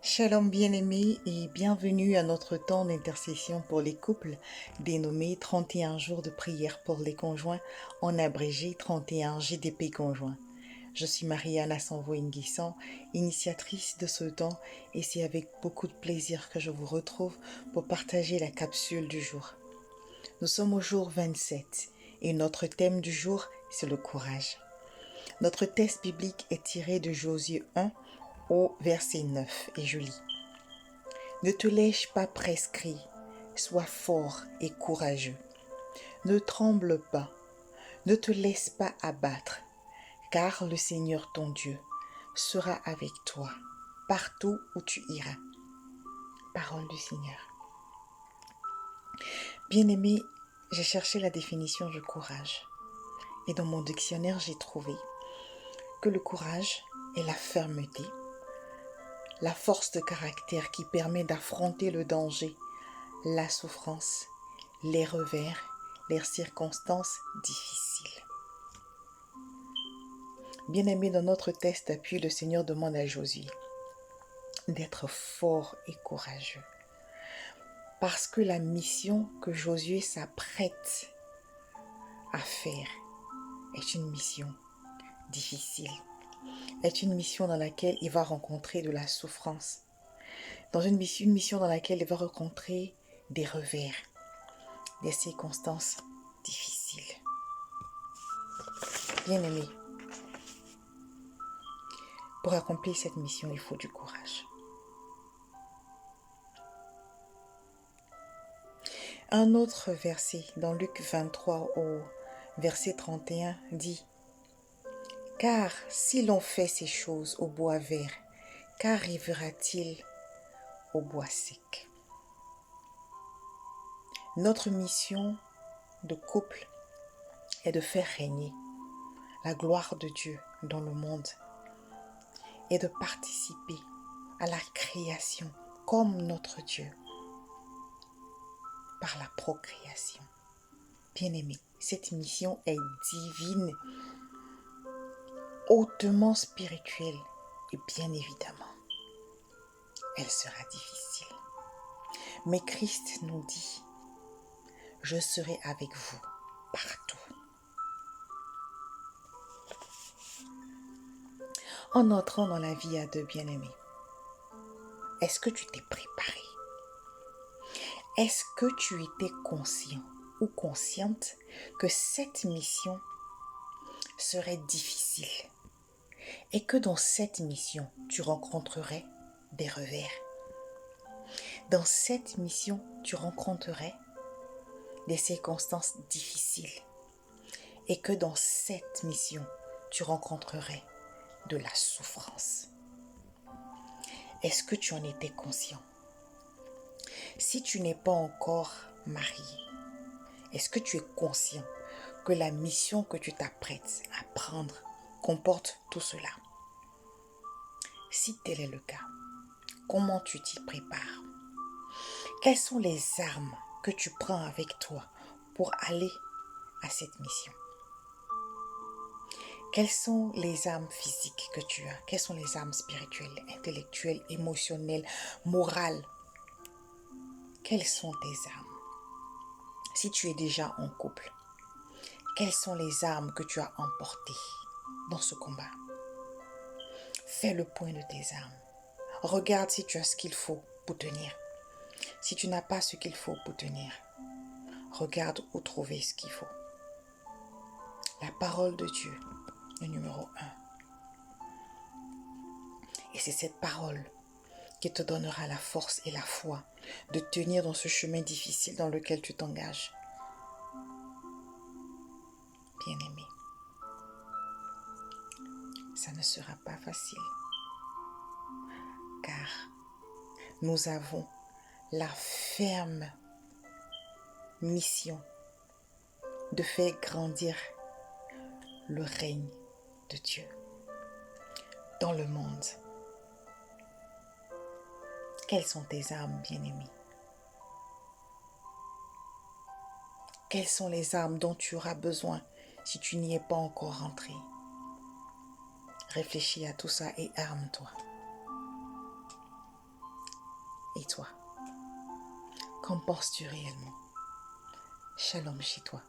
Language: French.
Shalom bien-aimés et bienvenue à notre temps d'intercession pour les couples dénommé 31 jours de prière pour les conjoints, en abrégé 31 GDP conjoints. Je suis Mariana Sanvo-Nguissan, initiatrice de ce temps, et c'est avec beaucoup de plaisir que je vous retrouve pour partager la capsule du jour. Nous sommes au jour 27 et notre thème du jour, c'est le courage. Notre texte biblique est tiré de Josué 1 au verset 9 et je lis. Ne te laisse pas prescrit, sois fort et courageux. Ne tremble pas, ne te laisse pas abattre, car le Seigneur ton Dieu sera avec toi partout où tu iras. Parole du Seigneur. Bien-aimé, j'ai cherché la définition du courage et dans mon dictionnaire j'ai trouvé que le courage est la fermeté, la force de caractère qui permet d'affronter le danger, la souffrance, les revers, les circonstances difficiles. Bien-aimé, dans notre texte d'appui, le Seigneur demande à Josué d'être fort et courageux. Parce que la mission que Josué s'apprête à faire est une mission difficile, est une mission dans laquelle il va rencontrer de la souffrance, dans une mission dans laquelle il va rencontrer des revers, des circonstances difficiles. Bien-aimé, pour accomplir cette mission, il faut du courage. Un autre verset dans Luc 23 au verset 31 dit « Car si l'on fait ces choses au bois vert, qu'arrivera-t-il au bois sec ?» Notre mission de couple est de faire régner la gloire de Dieu dans le monde et de participer à la création comme notre Dieu par la procréation. Bien-aimé, cette mission est divine, hautement spirituelle et bien évidemment, elle sera difficile. Mais Christ nous dit, je serai avec vous partout. En entrant dans la vie à deux, bien-aimés, est-ce que tu t'es préparé? Est-ce que tu étais conscient ou consciente que cette mission serait difficile et que dans cette mission, tu rencontrerais des revers? Dans cette mission, tu rencontrerais des circonstances difficiles et que dans cette mission, tu rencontrerais de la souffrance. Est-ce que tu en étais conscient? Si tu n'es pas encore marié, est-ce que tu es conscient que la mission que tu t'apprêtes à prendre comporte tout cela? Si tel est le cas, comment tu t'y prépares? Quelles sont les armes que tu prends avec toi pour aller à cette mission? Quelles sont les armes physiques que tu as? Quelles sont les armes spirituelles, intellectuelles, émotionnelles, morales? Quelles sont tes armes? Si tu es déjà en couple, quelles sont les armes que tu as emportées dans ce combat? Fais le point de tes armes. Regarde si tu as ce qu'il faut pour tenir. Si tu n'as pas ce qu'il faut pour tenir, regarde où trouver ce qu'il faut. La parole de Dieu est numéro 1. Et c'est cette parole qui te donnera la force et la foi de tenir dans ce chemin difficile dans lequel tu t'engages. Bien-aimé, ça ne sera pas facile, car nous avons la ferme mission de faire grandir le règne de Dieu dans le monde. Quelles sont tes armes, bien-aimé? Quelles sont les armes dont tu auras besoin si tu n'y es pas encore rentré? Réfléchis à tout ça et arme-toi. Et toi, qu'en penses-tu réellement? Shalom chez toi.